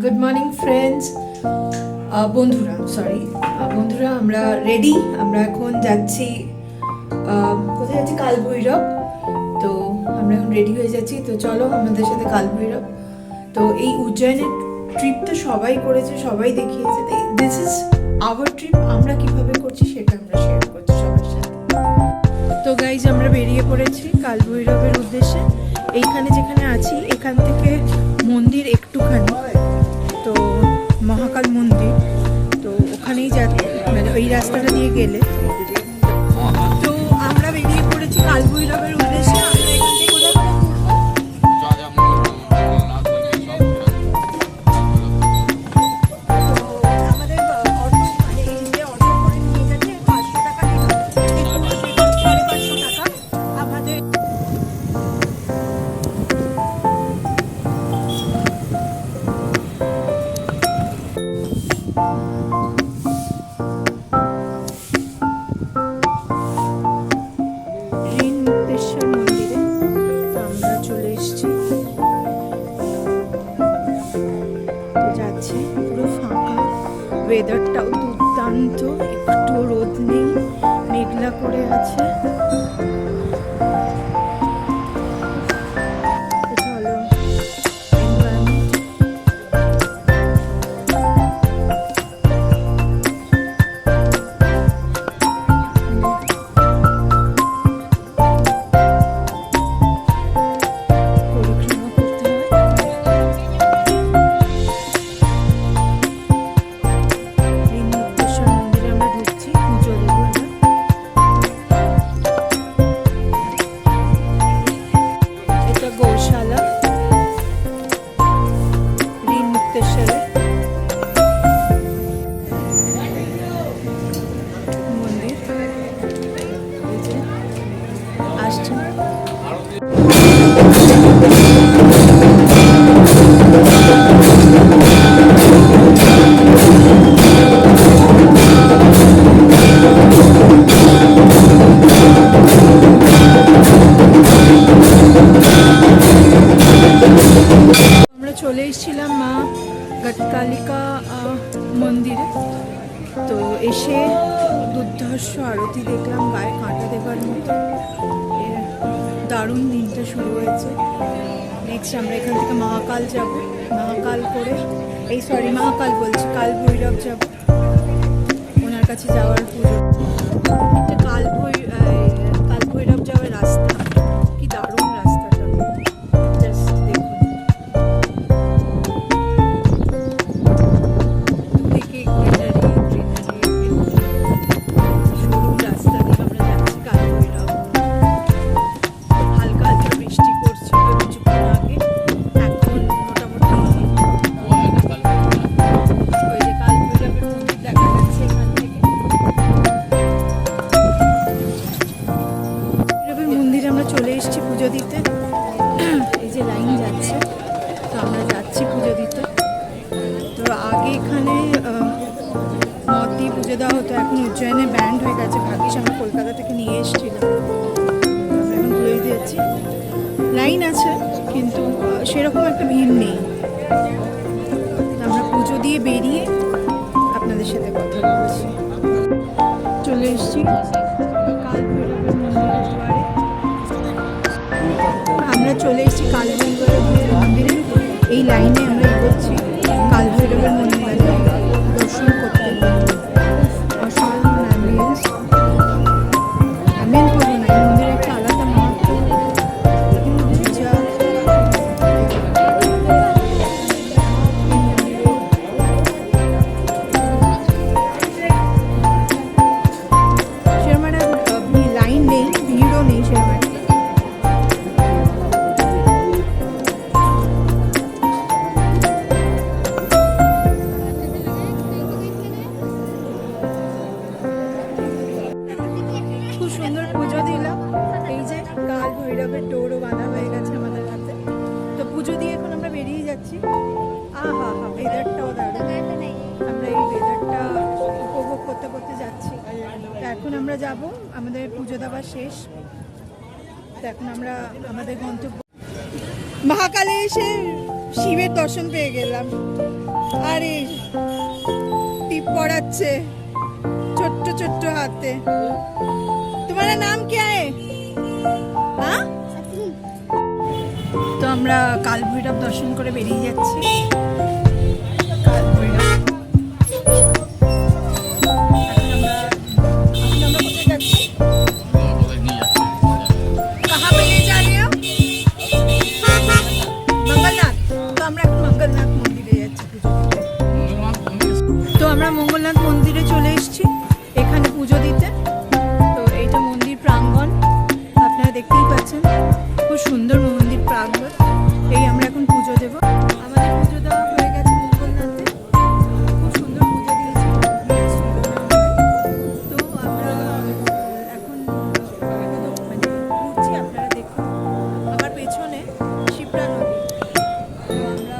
Good morning friends, বন্ধুরা আমরা ready. আমরা এখন যাচ্ছি, কোথায় যাচ্ছি? কাল ভৈরব। তো আমরা এখন রেডি হয়ে যাচ্ছি, তো চলো আমাদের সাথে কাল ভৈরব। তো এই উজ্জয়নের ট্রিপ তো সবাই করেছে, সবাই দেখিয়েছে, দিস ইজ আওয়ার ট্রিপ। আমরা কিভাবে করছি সেটা আমরা শেয়ার করছি সবার সাথে। তো গাইজ আমরা বেরিয়ে পড়েছি কাল ভৈরবের উদ্দেশ্যে। এইখানে যেখানে আছি এখান থেকে মন্দির একটুখানি, তো মহাকাল মন্দির, তো ওখানেই যাবে, মানে ওই রাস্তাটা দিয়ে গেলে। তো আমরা বেরিয়ে পড়েছি কাল ভৈরবের উদ্দেশ্যে। আমরা এখান থেকে কোথায় আমাদের অটো, মানে এই যে অটো করে নিয়ে যাচ্ছে 500 টাকা নিল, 550 টাকা আমাদের। মন্দিরে তো আমরা চলে এসেছি, তো যাচ্ছি। পুরো ফাঁকা, ওয়েদারটাও দুর্দান্ত, একটু রোদ নেই, মেঘলা করে আছে। চলে এসেছিলাম মা গটকালিকা মন্দিরে। তো এসে দুর্ধর্ষ আরতি দেখলাম, গায়ে কাঁটা দেবার মতো। দারুণ দিনটা শুরু হয়েছে। নেক্সট আমরা এখান থেকে মহাকাল যাব, মহাকাল করে মহাকাল বলছি, কাল ভৈরব যাব, ওনার কাছে যাওয়ার পুজো। কাল ভৈরব যাওয়ার রাস্তা, কি দারুণ রাস্তাটা, জাস্ট দেখুন। দুদিকে সরু রাস্তা দিয়ে আমরা যাচ্ছি কাল ভৈরব। হালকা হালকা বৃষ্টি পড়ছিল কিছুক্ষণ আগে, এখন মোটামুটি ওই যে কাল ভৈরবের মন্দির দেখা যাচ্ছে এখান থেকে। ভৈরবের মন্দিরে আমরা চলে এসেছি পুজো দিতে। এই যে লাইন যাচ্ছে, তো আমরা যাচ্ছি পুজো দিতে। তো আগে এখানে মদ দিয়ে পুজো দেওয়া হতো, এখন উজ্জয়নে ব্যান্ড হয়ে গেছে। ভাগ্যিস আমরা কলকাতা থেকে নিয়ে এসেছিলাম। আমরা এখন ঘুরে দিয়েছি, লাইন আছে কিন্তু সেরকম একটা ভিড় নেই। আমরা পুজো দিয়ে বেরিয়ে আপনাদের সাথে কথা বলছি। চলে এসেছি কাল ভৈরবের মন্দিরের দুয়ারে। আমরা চলে এসেছি কাল ভৈরবের মন্দিরে। এই লাইনে আমরা এগোচ্ছি কাল ভৈরবের মন্দিরে দর্শন করতে। অসাধারণ অ্যাম্বিয়েন্স, অ্যাম্বিয়েন্স বলবো না, এই মন্দিরে একটা আলাদা মাহাত্ম্য। সেরকম একটা লাইন নেই, ভিড়ও নেই সেরকম একটা। খুব সুন্দর পুজো দিলাম। এই যে কাল ভৈরবের ডোরও বাঁধা হয়ে গেছে আমাদের হাতে। তো পুজো দিয়ে এখন আমরা বেরিয়ে যাচ্ছি। ওয়েদারটাও দারুণ, আমরা এই ওয়েদারটা উপভোগ করতে করতে যাচ্ছি। তো এখন আমরা যাব, আমাদের পুজো দেওয়া শেষ। তো এখন আমরা আমাদের গন্তব্য মহাকালে এসে শিবের দর্শন পেয়ে গেলাম। আর এই টিপ পড়াচ্ছে ছোট্ট ছোট্ট হাতে। তোমার নাম কি है? হ্যাঁ, তো আমরা কাল ভৈরব দর্শন করে বেরিয়ে যাচ্ছি। কাল ভৈরব এখন আমরা কোথায় যাচ্ছি? कहाँ पे ले जा रहे हो? মঙ্গলনাথ। তো আমরা এখন মঙ্গলনাথ মন্দিরে যাচ্ছি পুজো দিতে। তো আমরা মঙ্গলনাথ মন্দিরে চলে এসেছি এখানে পুজো দিতে। তো এইটা মন্দির প্রাঙ্গণ, আপনারা দেখতেই পাচ্ছেন, খুব সুন্দর মন্দির প্রাঙ্গণ। এই আমরা এখন পুজো দেব। আমাদের পুজো দেওয়া হয়ে গেছে মঙ্গলনাথে, খুব সুন্দর পুজো দিয়েছি। তো আমরা এখন মানে ঘুরছি, আপনারা দেখুন আমার পেছনে শিপ্রা নদী। তো আমরা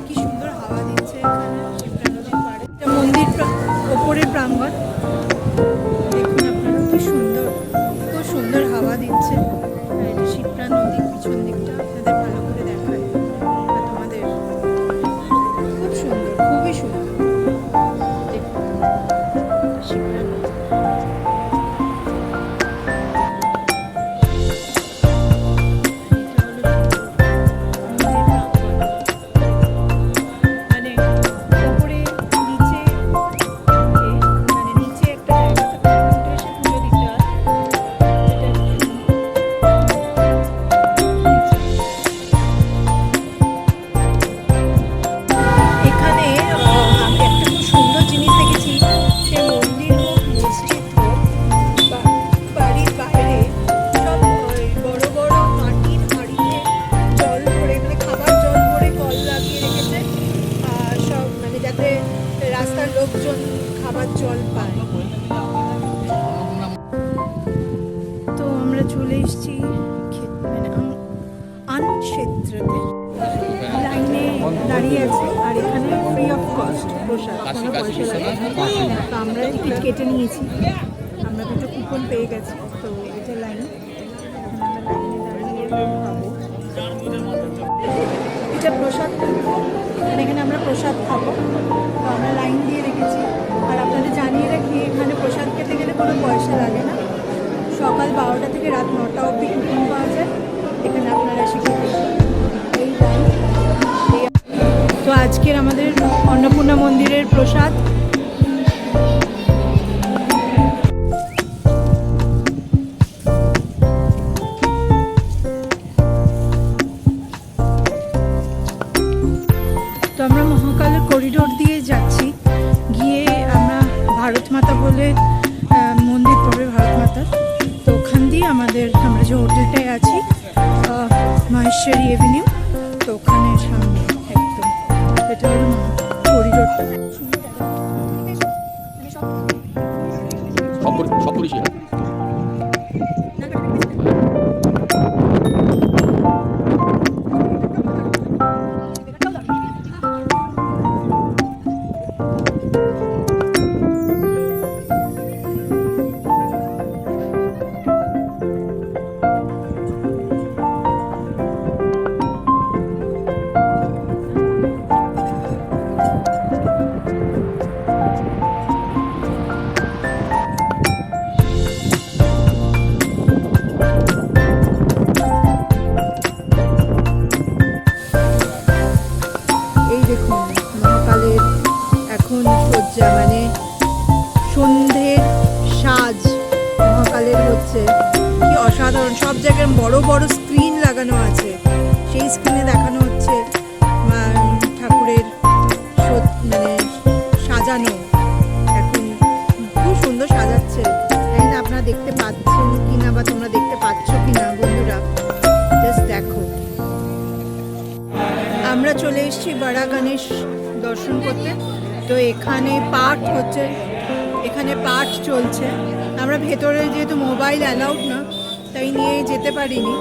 কি সুন্দর হাওয়া দিচ্ছে এখানে শিপ্রা নদীর পাড়ে। এটা মন্দির ওপরের প্রাঙ্গণ, দেখুন আপনারা কি সুন্দর, খুব সুন্দর হাওয়া দিচ্ছে। আর এটা শিপ্রা নদীর পিছন দিকটা আপনাদের ভালো করে দেখায় বা তোমাদের, খুব সুন্দর, খুবই সুন্দর। দেখুন শিপ্রা নদী। মানে ওপরে নিচে মানে নিচে একটা জায়গা থাকে, উঠে এসে পুজো দিতে হয়। এখানে আমি একটা খুব সুন্দর জিনিস দেখেছি। সে মন্দির হোক, মসজিদ হোক, বাড়ির বাইরে সব বড় বড় মাটির হাঁড়িতে জল ভরে, মানে খাবার জল ভরে কল লাগিয়ে রেখেছে। আর সব মানে যাতে রাস্তার লোকজন খাবার জল পায়। তো আমরা চলে এসেছি মানে আন ক্ষেত্রতে, লাইনে দাঁড়িয়ে আছি। আর এখানে ফ্রি অফ কস্ট প্রসাদ, কোনো পয়সা লাগে না। তো আমরা টিকিট কেটে নিয়েছি, আমরা দুটো কুপন পেয়ে গেছি। তো এটা লাইন, আমরা লাইনে দাঁড়িয়ে খাবো। এটা প্রসাদ, মানে এখানে আমরা প্রসাদ খাবো। তো আমরা লাইন দিয়ে রেখেছি। আর আপনাদের জানিয়ে রাখি, এখানে প্রসাদ খেতে গেলে কোনো পয়সা লাগে না। সকাল 12টা থেকে রাত 9টা অবধি কুপন পাওয়া যায়। এখানে আপনারা শিখে এই লাইন। তো আজকের আমাদের অন্নপূর্ণা মন্দিরের প্রসাদ। তো আমরা মহাকালের করিডোর দিয়ে যাচ্ছি, গিয়ে আমরা ভারত মাতা বলে মন্দির পড়বে, ভারত মাতার। তো ওখান দিয়ে আমরা যে হোটেলটায় আছি মাহেশ্বরী এভিনিউ, তো ওখানে সামনে একদম এটা হলো করিডোরটা। সব পুলিশই সজ্জা, মানে সন্ধ্যের সাজ মহাকালের হচ্ছে কি অসাধারণ। সব জায়গায় বড় বড় স্ক্রিন লাগানো আছে, সেই স্ক্রিনে দেখানো হচ্ছে ঠাকুরের মানে সাজানো। এখন খুব সুন্দর সাজাচ্ছে, তাই না? আপনারা দেখতে পাচ্ছেন কিনা বা তোমরা দেখতে পাচ্ছ কিনা বন্ধুরা, জাস্ট দেখো। আমরা চলে এসেছি বড়া গণেশ দর্শন করতে। তো এখানে পাঠ হচ্ছে, এখানে পাঠ চলছে। আমরা ভেতরে যেহেতু মোবাইল অ্যালাউড না, তাই নিয়ে যেতে পারিনি।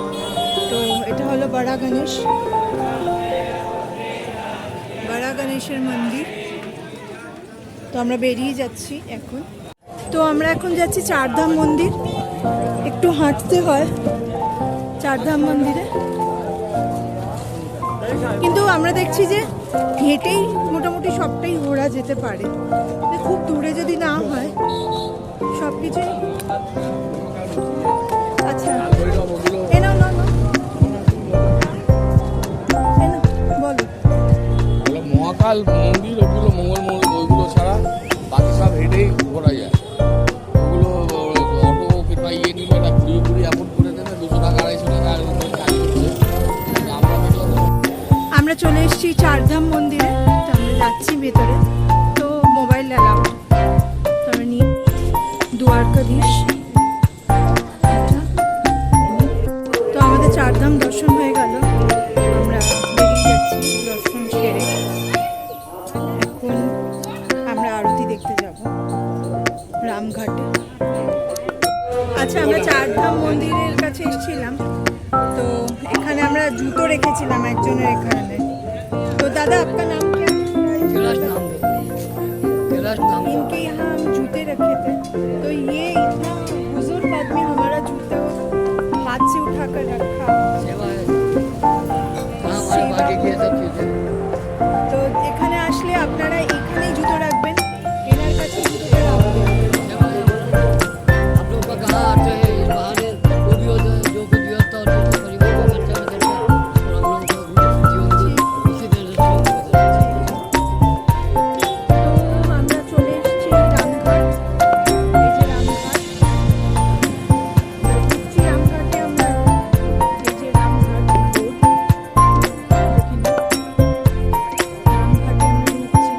তো এটা হলো বড়া গণেশ, বড়া গণেশের মন্দির। তো আমরা বেরিয়ে যাচ্ছি এখন। তো আমরা এখন যাচ্ছি চারধাম মন্দির, একটু হাঁটতে হয় চারধাম মন্দিরে। কিন্তু আমরা দেখছি যে হেঁটেই মোটামুটি সবটাই ঘোরা যেতে পারে, খুব দূরে যদি না হয় সব কিছুই। আচ্ছা এ নাও নাও নাও, এ নাও, বলো। মহাকাল মন্দির ওগুলো মঙ্গল ওইগুলো ছাড়া বাকি সব হেঁটেই ঘোরা যায়। ওগুলো অটো কিংবা ইয়ে নিলে না ঘুরিয়ে ঘুরিয়ে এমন করে দেবে 200 টাকা 250 টাকা আর চার্জ হচ্ছে। আমরা দেখলাম আমরা চলে এসেছি চারধাম মন্দিরে, তো আমরা যাচ্ছি ভেতরে, তো মোবাইল অ্যালাউড। তো আমরা নিয়ে দ্বারকাধীশ, তো আমাদের চারধাম দর্শন হয়ে গেল, আমরা বেরিয়ে যাচ্ছি দর্শন সেরে। এখন আমরা আরতি দেখতে যাব রামঘাটে। আচ্ছা, আমরা চারধাম মন্দিরের কাছে এসেছিলাম, তো এখানে আমরা জুতো রেখেছিলাম একজনের এখানে। तो दादा आपका नाम क्या है? इनके यहाँ हम जूते रखे थे, तो ये इतना बुजुर्ग आदमी हमारा जूता हाथ से उठाकर रखा। তো এখানে আসলে আপনারা এখানেই জুতো রাখবেন, এনার কাছে জুতোটা রাখবেন। আমরা চলে এসেছি রামঘাট, এই যে রামঘাট, ঢুকছি রামঘাটে আমরা, এই যে রামঘাট রোড, রামঘাটে আমরা ঢুকছি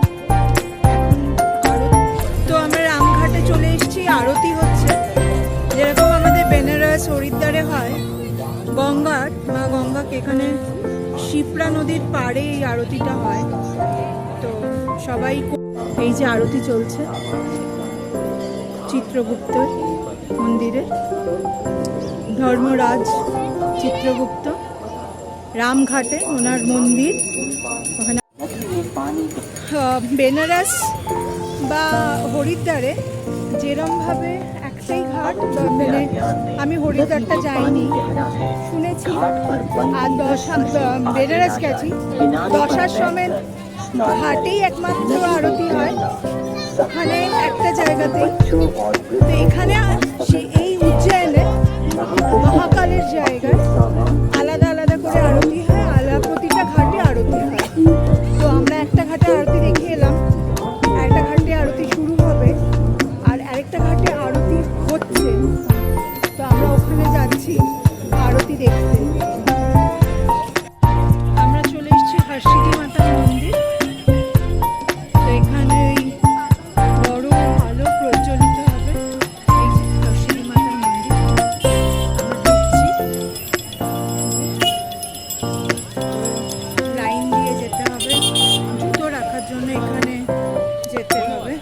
তো আমরা রামঘাটে চলে এসেছি, আরতি হচ্ছে যেরকম আমাদের বেনারস হরিদ্বারে হয়। গঙ্গার মা গঙ্গাকে এখানে শিপ্রা নদীর পাড়ে এই আরতিটা হয়। তো সবাই এই যে আরতি চলছে চিত্রগুপ্ত মন্দিরে, ধর্মরাজ চিত্রগুপ্ত রামঘাটে ওনার মন্দির। ওখানে বেনারস বা হরিদ্বারে যেরমভাবে একটাই ঘাট, মানে আমি হরিদ্বারটা যাইনি, শুনেছি, আর বেনারস গেছি, দশার সমেত ঘাটেই একমাত্র আরতি হয় ওখানে একটা জায়গাতেই। তো এখানে এই উজ্জয়নে মহাকালের জায়গায় আলাদা আলাদা করে আরতি হয়, প্রতিটা ঘাটে আরতি হয়। তো আমরা একটা ঘাটে আরতি দেখে এলাম, একটা ঘাটে আরতি শুরু হবে, আর আরেকটা ঘাটে আরতি হচ্ছে, তো আমরা ওখানে যাচ্ছি আরতি দেখতে। আমরা চলে এসেছি হর্ষিদি মাতার মন্দির, তো এখানে বড় আলো প্রজ্বলিত হবে, এই যে হর্ষিদি মাতার মন্দির। আমরা ঢুকছি, লাইন দিয়ে যেতে হবে, জুতো রাখার জন্য এখানে যেতে হবে।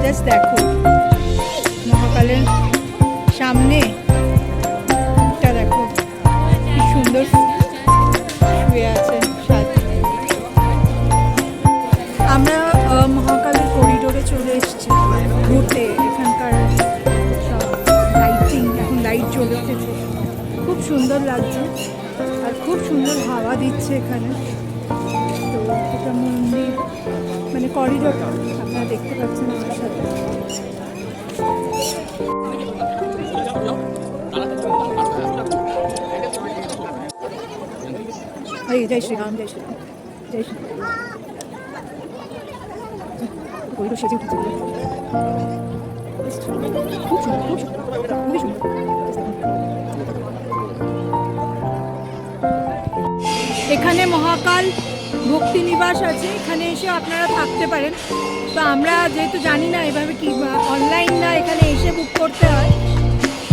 জাস্ট দেখো মহাকালের সামনে এটা দেখো কি সুন্দর শুয়ে আছে। আমরা মহাকালের করিডোরে চলে এসেছি ঘুরতে, এখানকার সব লাইটিং, এখন লাইট জ্বলে উঠেছে, খুব সুন্দর লাগছে আর খুব সুন্দর হাওয়া দিচ্ছে এখানে। তো এটা মন্দির, মানে করিডোর আপনারা দেখতে পাচ্ছেন আমার সাথে। জয় শ্রীরাম, জয় শ্রীরাম, জয় শ্রীরাম। করিডোর সেজে উঠেছে, খুব সুন্দর, খুব সুন্দর, খুবই সুন্দর। এখানে মহাকাল ভক্তি নিবাস আছে, এখানে এসে আপনারা থাকতে পারেন। তো আমরা যেহেতু জানি না এভাবে কি অনলাইন না এখানে এসে বুক করতে হয়,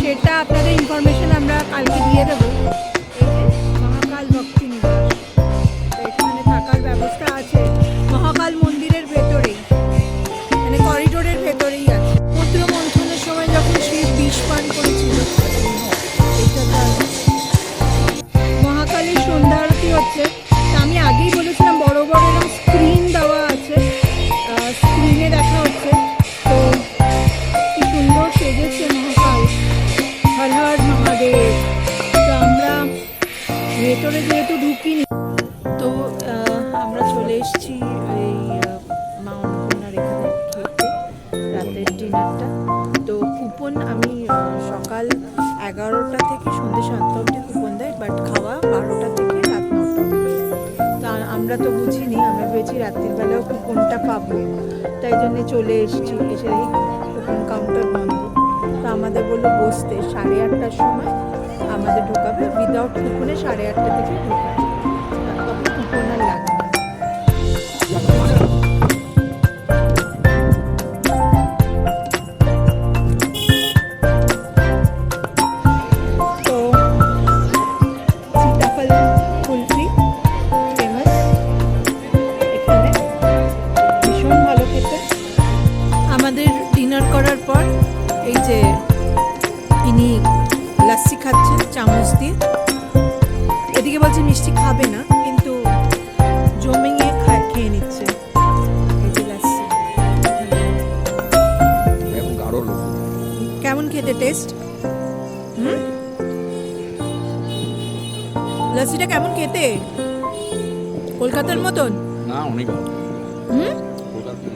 সেটা আপনাদের ইনফরমেশন আমরা কালকে দিয়ে দেবো। এই যে মহাকাল ভক্তি নিবাস, তো এখানে থাকার ব্যবস্থা আছে মহাকাল মন্দিরের ভেতরেই, মানে করিডোরের ভেতরেই আছে। সমুদ্র মন্থনের সময় যখন শিব বিষ পান করেছিল, এটা মহাকালের সন্ধ্যা আরতি হচ্ছে। তা আমি আগেই বলেছিলাম বড় বড় এরকম স্ক্রিন দেওয়া আছে, স্ক্রিনে দেখা হচ্ছে। তো কি সুন্দর সেজেছে মহাকাল, হর হর মহাদেব। তো আমরা ভেতরে যেহেতু ঢুকিনি, তো আমরা চলে এসেছি এই মা অন্নপূর্ণার এখানে খেতে রাতের ডিনারটা। তো কুপন আমি সকাল 11টা থেকে সন্ধ্যে 7টা অবধি কুপন দেয়, বাট খাওয়া 12টা থেকে রাত 9টা অবধি। তা আমরা তো বুঝিনি, আমরা ভেবেছি রাত্রির বেলাও কুপনটা পাবো, তাই জন্যে চলে এসেছি। এসে দেখি কুপন কাউন্টার বন্ধ। তো আমাদের বললো বসতে, 8:30টার সময় আমাদের ঢোকাবে, উইদাউট কুপনে 8:30টা থেকে ঢোকাবে, তখন কুপন আর লাগবে না। তো সীতাফল কুলফি ফেমাস এখানে, ভীষণ ভালো খেতে। আমাদের ডিনার করার পর এই যে ইনি লাস্সি খাচ্ছেন চামচ দিয়ে, এদিকে বলছে মিষ্টি খাবে না, কিন্তু জমিয়ে খেয়ে নিচ্ছে। এই যে লাস্সি, এখন গাঢ় লোক কেমন খেতে টেস্ট? লাস্সিটা কেমন খেতে? কলকাতার মতন? না, অনেক ভালো। হুম। কলকাতা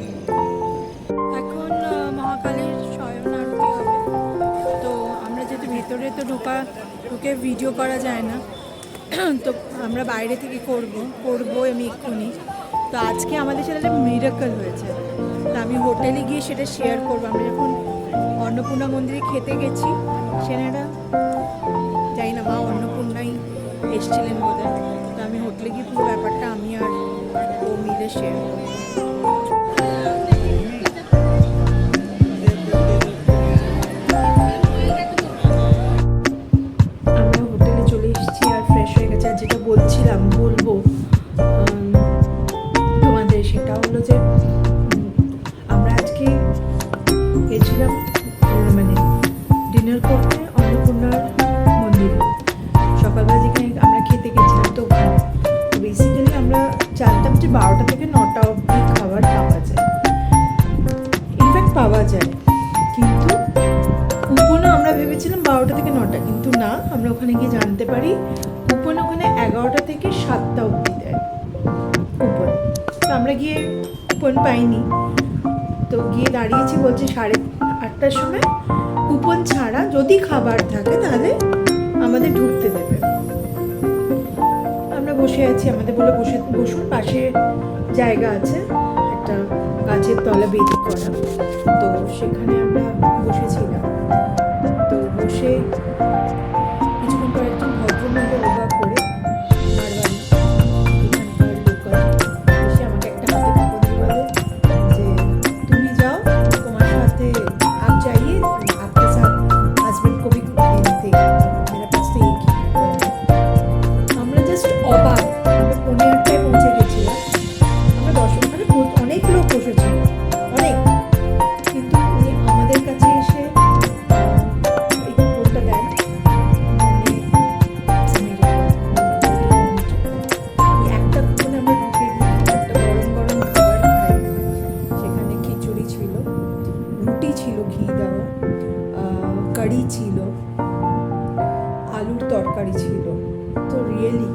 এখন মহাকালের শয়ন আরতি হবে। তো আমরা যেহেতু ভেতরে তো ঢুকে ভিডিও করা যায় না, তো আমরা বাইরে থেকে করবো আমি এক্ষুনি। তো আজকে আমাদের সাথে একটা মিরাকল হয়েছে, তো আমি হোটেলে গিয়ে সেটা শেয়ার করবো। আমরা যখন অন্নপূর্ণা মন্দিরে খেতে গেছি, সেনারা যাই না, মা অন্নপূর্ণাই এসেছিলেন বোধহয়। তো আমি হোটেলে গিয়ে পুরো ব্যাপারটা আমি আর ও মিলে শেয়ার করবো। আমরা হোটেলে চলে এসেছি আর ফ্রেশ হয়ে গেছে। আর যেটা বলবো তোমাদের, সেটা হলো যে আমরা আজকে গেছিলাম মানে ডিনার করতে অন্নপূর্ণার মন্দিরে। সকালবেলা যেখানে আমরা খেতে গেছিলাম, তো বেসিক্যালি আমরা জানতাম যে 12টা থেকে 9টা অবধি খাবার পাওয়া যায়, ইনফ্যাক্ট পাওয়া যায়, কিন্তু কুপনও আমরা ভেবেছিলাম 12টা থেকে 9টা, কিন্তু না, আমরা ওখানে গিয়ে জানতে পারি কুপন ওখানে 11টা থেকে 7টা অবধি দেয় কুপন। তো আমরা গিয়ে কুপন পাইনি, তো গিয়ে দাঁড়িয়েছি, বলছে 8:30টার সময় কুপন ছাড়া যদি খাবার থাকে তাহলে আমাদের ঢুকতে দেবে। আমরা বসে আছি, আমাদের বলে বসুন, পাশে জায়গা আছে, একটা গাছের তলা বেদি করা, তো সেখানে আমরা বসেছিলাম। তো বসে কিছুক্ষণ পর একজন ভদ্রমহিলা রোগা করে মারবাড়ি এখানকার লোকাল এসে আমাকে একটা হাতে কাপড় দিয়ে বলে যে তুমি যাও, তোমার সাথে आप जाइए, आपके साथ हस्बैंड को भी देखते, मेरा पास तो एक ही है। আমরা জাস্ট অবাক, আমরা 8:30টায় পৌঁছে গেছিলাম, আমরা 10 ওখানে অনেক লোক বসেছিল, অনেক, কিন্তু উনি আমাদের কাছে এসে এই কুপনটা দেন, মানে একটা কুপনে আমরা ঢুকে একটা গরম গরম খাবার খাই। সেখানে খিচুড়ি ছিল, রুটি ছিল ঘি দেওয়া, কারি ছিল, আলুর তরকারি ছিল। তো রিয়েলি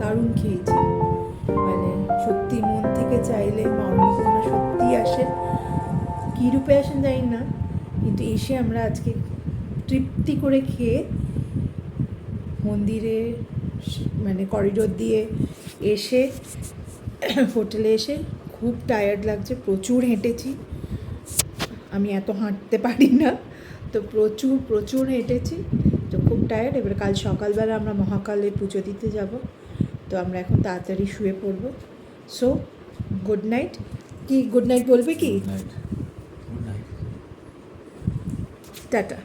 দারুণ খেয়েছি, মানে সত্যি মন থেকে চাইলে মা অন্নপূর্ণা সত্যি আসেন, কী রূপে আসেন জানি না, কিন্তু এসে আমরা আজকে তৃপ্তি করে খেয়ে মন্দিরে মানে করিডোর দিয়ে এসে হোটেলে এসে খুব টায়ার্ড লাগছে, প্রচুর হেঁটেছি, আমি এত হাঁটতে পারি না, তো প্রচুর হেঁটেছি, তো খুব টায়ার্ড। এবার কাল সকালবেলা আমরা মহাকালে পুজো দিতে যাব। তো আমরা এখন তাড়াতাড়ি শুয়ে পড়বো। So good night. কি গুড নাইট বলবে কি? Good night. টাটা।